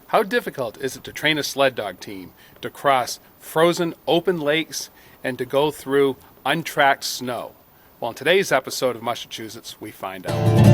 How difficult is it to train a sled dog team to cross frozen open lakes and to go through untracked snow? Well, in today's episode of Mushachusetts, we find out.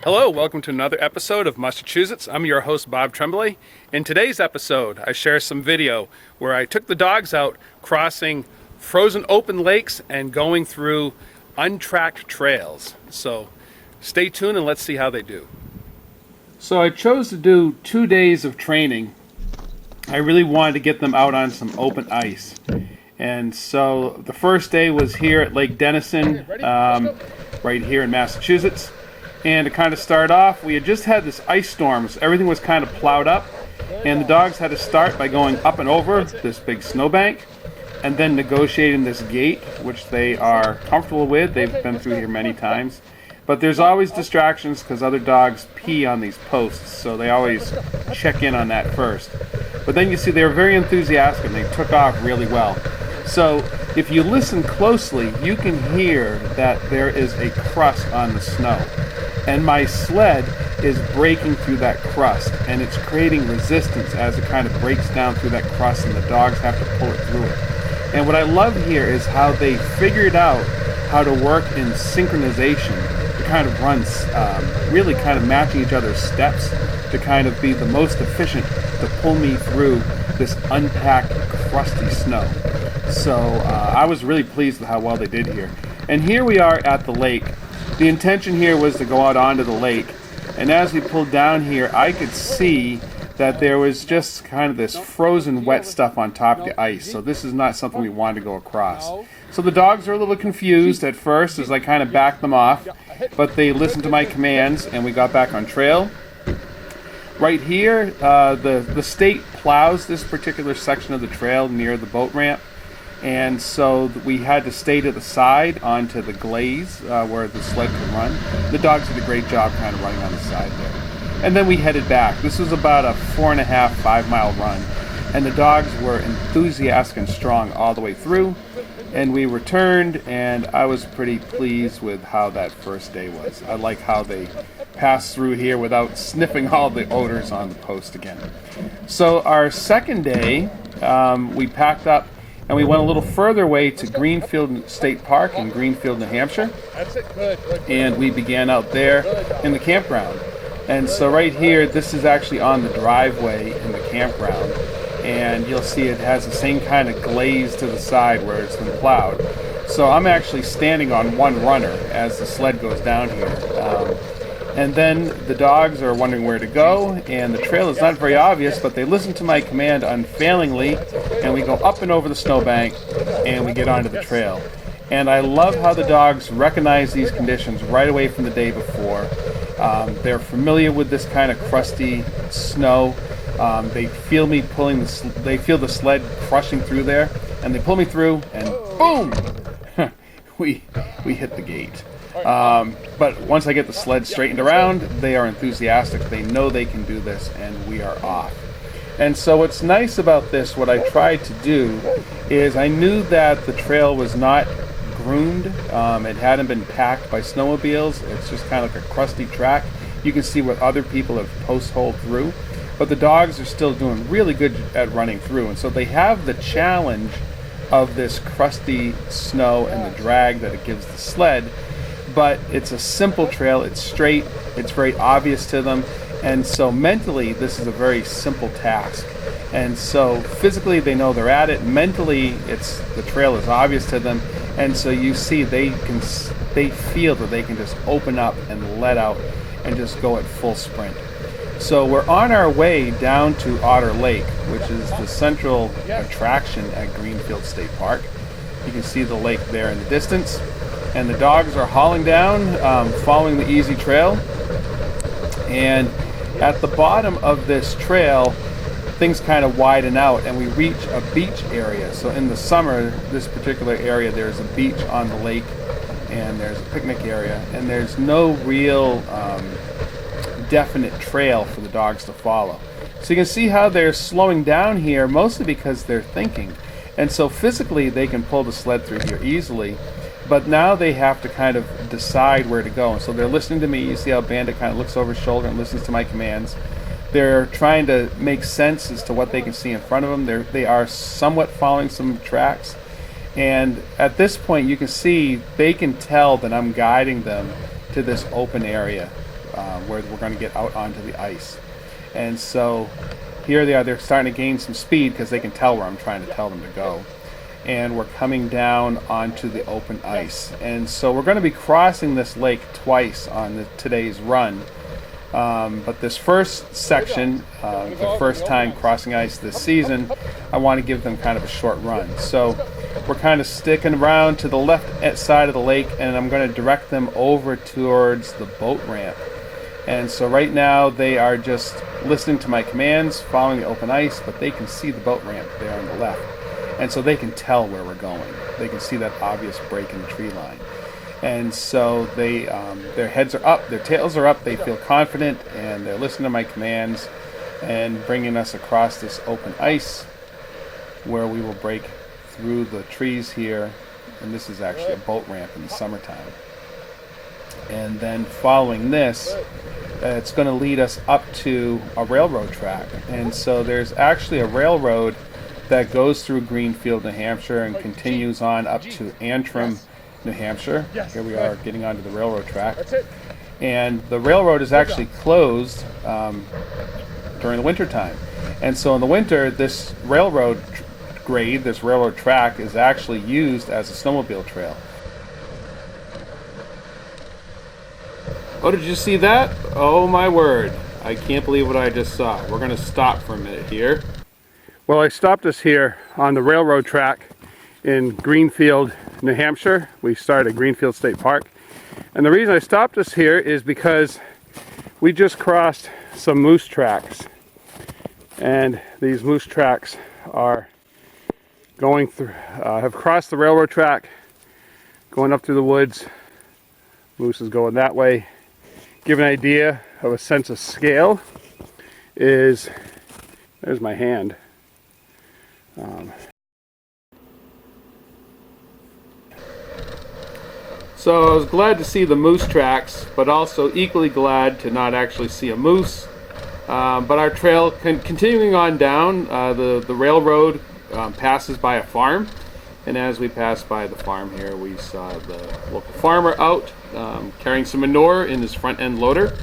Hello, welcome to another episode of Mushachusetts. I'm your host, Bob Tremblay. In today's episode, I share some video where I took the dogs out crossing frozen open lakes and going through untracked trails. So stay tuned and let's see how they do. So I chose to do 2 days of training. I really wanted to get them out on some open ice. And so the first day was here at Lake Denison, right here in Massachusetts. And to kind of start off, we had just had this ice storm, so everything was kind of plowed up, and the dogs had to start by going up and over this big snowbank, and then negotiating this gate, which they are comfortable with. They've been through here many times. But there's always distractions because other dogs pee on these posts, so they always check in on that first. But then you see they were very enthusiastic, and they took off really well. So if you listen closely, you can hear that there is a crust on the snow. And my sled is breaking through that crust, and it's creating resistance as it kind of breaks down through that crust, and the dogs have to pull it through it. And what I love here is how they figured out how to work in synchronization to kind of run, really kind of matching each other's steps to kind of be the most efficient to pull me through this unpacked, crusty snow. So I was really pleased with how well they did here. And here we are at the lake. The intention here was to go out onto the lake, and as we pulled down here, I could see that there was just kind of this frozen wet stuff on top of the ice, so this is not something we wanted to go across. So the dogs were a little confused at first as I kind of backed them off, but they listened to my commands and we got back on trail. Right here, the state plows this particular section of the trail near the boat ramp. And so we had to stay to the side onto the glaze where the sled could run. The dogs did a great job kind of running on the side there. And then we headed back. This was about a 4.5, 5 mile run. And the dogs were enthusiastic and strong all the way through. And we returned, and I was pretty pleased with how that first day was. I like how they passed through here without sniffing all the odors on the post again. So our second day, we packed up and we went a little further away to Greenfield State Park in Greenfield, New Hampshire. And we began out there in the campground. And so right here, this is actually on the driveway in the campground. And you'll see it has the same kind of glaze to the side where it's been plowed. So I'm actually standing on one runner as the sled goes down here. And then the dogs are wondering where to go, and the trail is not very obvious, but they listen to my command unfailingly, and we go up and over the snowbank, and we get onto the trail. And I love how the dogs recognize these conditions right away from the day before. They're familiar with this kind of crusty snow. They feel me pulling they feel the sled crushing through there, and they pull me through, and boom! we hit the gate. But once I get the sled straightened around, they are enthusiastic. They know they can do this, and we are off. And so what's nice about this, what I tried to do, is I knew that the trail was not groomed. It hadn't been packed by snowmobiles. It's just kind of like a crusty track. You can see what other people have post-holed through. But the dogs are still doing really good at running through. And so they have the challenge of this crusty snow and the drag that it gives the sled. But it's a simple trail, it's straight, it's very obvious to them, and so mentally this is a very simple task. And so physically they know they're at it, mentally the trail is obvious to them, and so you see they feel that they can just open up and let out and just go at full sprint. So we're on our way down to Otter Lake, which is the central attraction at Greenfield State Park. You can see the lake there in the distance. And the dogs are hauling down, following the easy trail. And at the bottom of this trail, things kind of widen out and we reach a beach area. So in the summer, this particular area, there's a beach on the lake and there's a picnic area, and there's no real definite trail for the dogs to follow. So you can see how they're slowing down here, mostly because they're thinking. And so physically they can pull the sled through here easily, but now they have to kind of decide where to go. And so they're listening to me. You see how Bandit kind of looks over his shoulder and listens to my commands. They're trying to make sense as to what they can see in front of them. They are somewhat following some tracks. And at this point you can see they can tell that I'm guiding them to this open area where we're going to get out onto the ice. And so here they are, they're starting to gain some speed because they can tell where I'm trying to tell them to go. And we're coming down onto the open ice. And so we're going to be crossing this lake twice on today's run. But this first section, the first time crossing ice this season, I want to give them kind of a short run. So we're kind of sticking around to the left side of the lake, and I'm going to direct them over towards the boat ramp. And so right now they are just listening to my commands, following the open ice, but they can see the boat ramp there on the left. And so they can tell where we're going. They can see that obvious break in the tree line. And so they, their heads are up, their tails are up, they feel confident, and they're listening to my commands and bringing us across this open ice where we will break through the trees here. And this is actually a boat ramp in the summertime. And then following this, it's going to lead us up to a railroad track. And so there's actually a railroad that goes through Greenfield, New Hampshire, and continues on up to Antrim, New Hampshire. Here we are getting onto the railroad track. And the railroad is actually closed during the winter time. And so in the winter, this railroad grade, this railroad track, is actually used as a snowmobile trail. Oh, did you see that? Oh my word. I can't believe what I just saw. We're going to stop for a minute here. Well, I stopped us here on the railroad track in Greenfield, New Hampshire. We started at Greenfield State Park. And the reason I stopped us here is because we just crossed some moose tracks. And these moose tracks are going through, have crossed the railroad track, going up through the woods. Moose is going that way. Give an idea of a sense of scale is, there's my hand. So I was glad to see the moose tracks, but also equally glad to not actually see a moose. But our trail, continuing on down, the railroad passes by a farm. And as we passed by the farm here, we saw the local farmer out carrying some manure in his front end loader.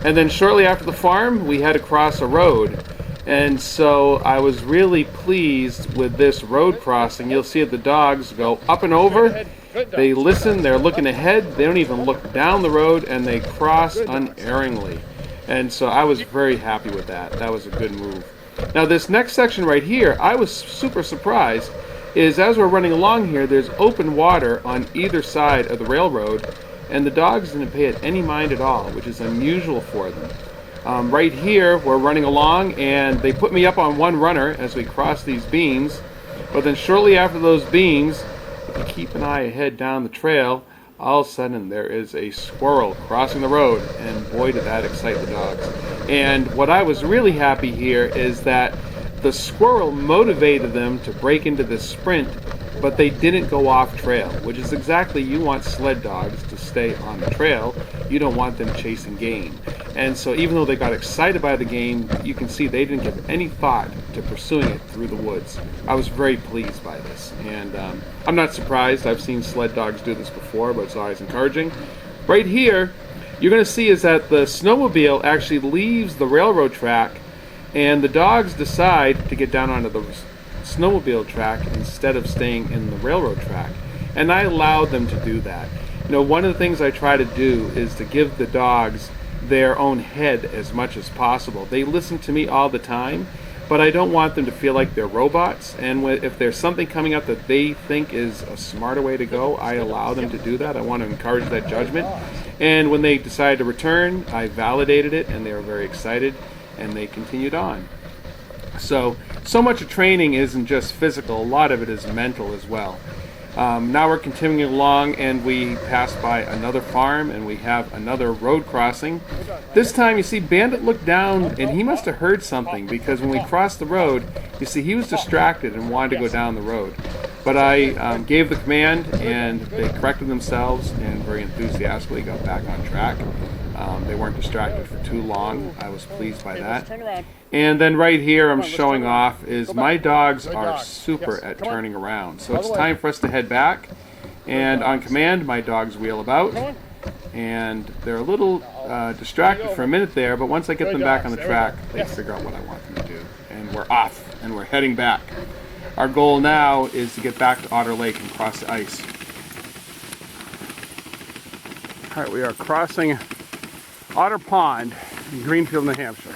And then shortly after the farm, we had to cross a road. And so I was really pleased with this road crossing. You'll see that the dogs go up and over. They listen, they're looking ahead. They don't even look down the road, and they cross unerringly. And so I was very happy with that. That was a good move. Now this next section right here, I was super surprised, is as we're running along here, there's open water on either side of the railroad, and the dogs didn't pay it any mind at all, which is unusual for them. Right here, we're running along, and they put me up on one runner as we cross these beans, but then shortly after those beans, if you keep an eye ahead down the trail, all of a sudden there is a squirrel crossing the road, and boy did that excite the dogs. And what I was really happy here is that the squirrel motivated them to break into this sprint, but they didn't go off trail, which is exactly, you want sled dogs to stay on the trail. You don't want them chasing game. And so even though they got excited by the game, you can see they didn't give any thought to pursuing it through the woods. I was very pleased by this. And I'm not surprised. I've seen sled dogs do this before, but it's always encouraging. Right here, you're going to see is that the snowmobile actually leaves the railroad track, and the dogs decide to get down onto the snowmobile track instead of staying in the railroad track. And I allowed them to do that. You know, one of the things I try to do is to give the dogs their own head as much as possible. They listen to me all the time, but I don't want them to feel like they're robots. And if there's something coming up that they think is a smarter way to go, I allow them to do that. I want to encourage that judgment. And when they decided to return, I validated it, and they were very excited, and they continued on. So much of training isn't just physical, a lot of it is mental as well. Now we're continuing along, and we pass by another farm, and we have another road crossing. This time, you see, Bandit looked down, and he must have heard something, because when we crossed the road, you see, he was distracted and wanted to go down the road. But I gave the command, and they corrected themselves, and very enthusiastically got back on track. They weren't distracted for too long. I was pleased by that. And then right here I'm showing off is my dogs are super at turning around. So it's time for us to head back. And on command, my dogs wheel about. And they're a little distracted for a minute there, but once I get them back on the track, they figure out what I want them to do. And we're off, and we're heading back. Our goal now is to get back to Otter Lake and cross the ice. All right, we are crossing Otter Pond in Greenfield, New Hampshire.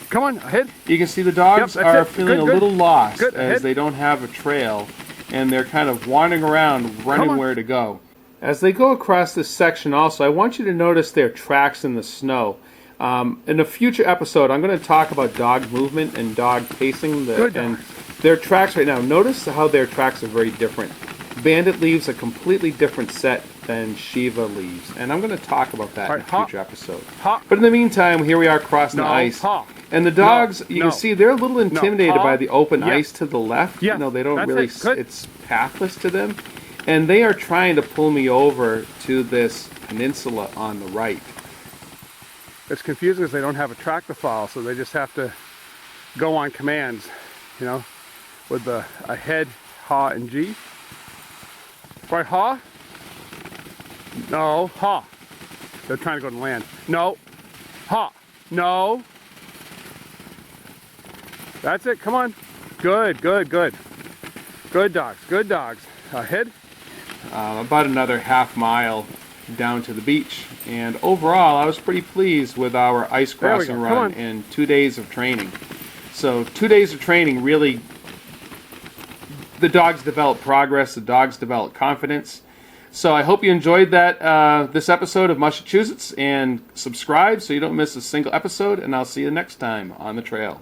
Come on, ahead. You can see the dogs are feeling a little lost as they don't have a trail, and they're kind of wandering around, running where to go. As they go across this section also, I want you to notice their tracks in the snow. In a future episode, I'm going to talk about dog movement and dog pacing. And their tracks right now, notice how their tracks are very different. Bandit leaves a completely different set than Shiva leaves, and I'm going to talk about that in a future episode. But in the meantime, here we are crossing the ice, and the dogs, you can see they're a little intimidated by the open ice to the left. You know, they don't really, it's pathless to them, and they are trying to pull me over to this peninsula on the right. It's confusing because they don't have a track to follow, so they just have to go on commands, you know, with a head, haw, and G. Right, haw? No, haw. They're trying to go to land. No, haw. No. That's it, come on. Good, good, good. Good dogs, good dogs. Ahead. About another half mile down to the beach. And overall, I was pretty pleased with our ice crossing run and 2 days of training. So 2 days of training really, the dogs develop progress, the dogs develop confidence. So I hope you enjoyed that this episode of Mushachusetts, and subscribe so you don't miss a single episode, and I'll see you next time on the trail.